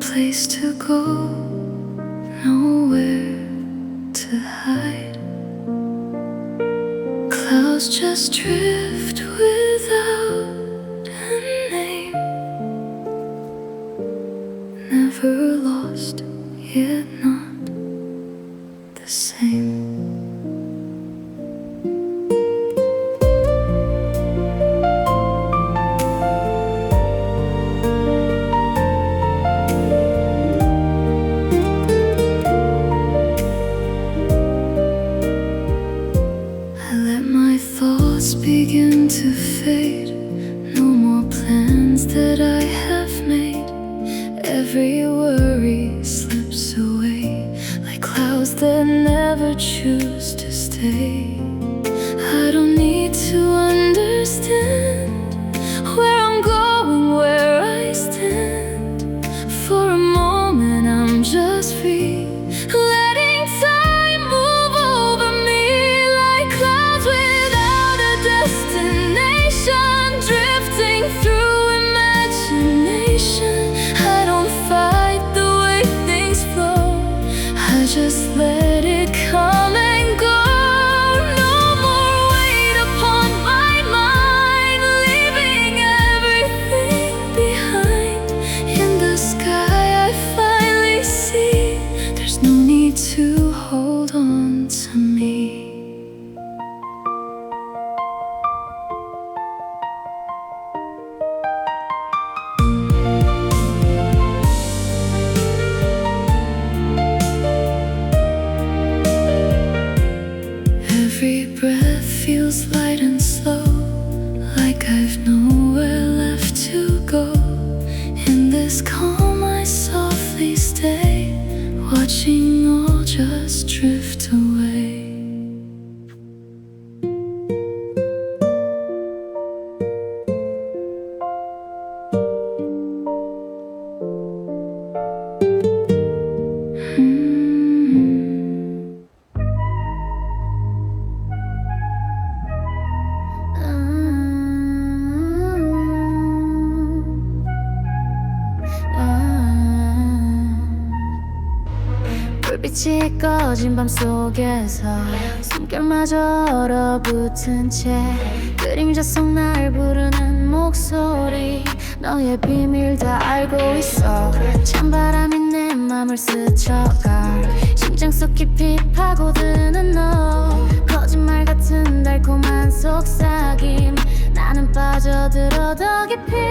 place to go, nowhere to hide. Clouds just drift without a name, never lost, yet not the same. Thoughts begin to fade, no more plans that I have made. Every worry slips away like clouds that never choose to stay. I don't need to understand where I'm going, where I stand. For a moment I'm just free, letting time move over me like clouds without a destination, drifting through imagination. I don't fight the way things flow, I just let it come and go. No more weight upon my mind, leaving everything behind. In the sky I finally see there's no need to hold on to me. Every breath feels light and slow, like I've nowhere left to go. In this calm I softly stay, watching all just drift away. 불빛이 꺼진 밤 속에서 숨결마저 얼어붙은 채 그림자 속 날 부르는 목소리, 너의 비밀 다 알고 있어. 찬바람이 내 맘을 스쳐가 심장 속 깊이 파고드는 너, 거짓말 같은 달콤한 속삭임, 나는 빠져들어 더 깊이.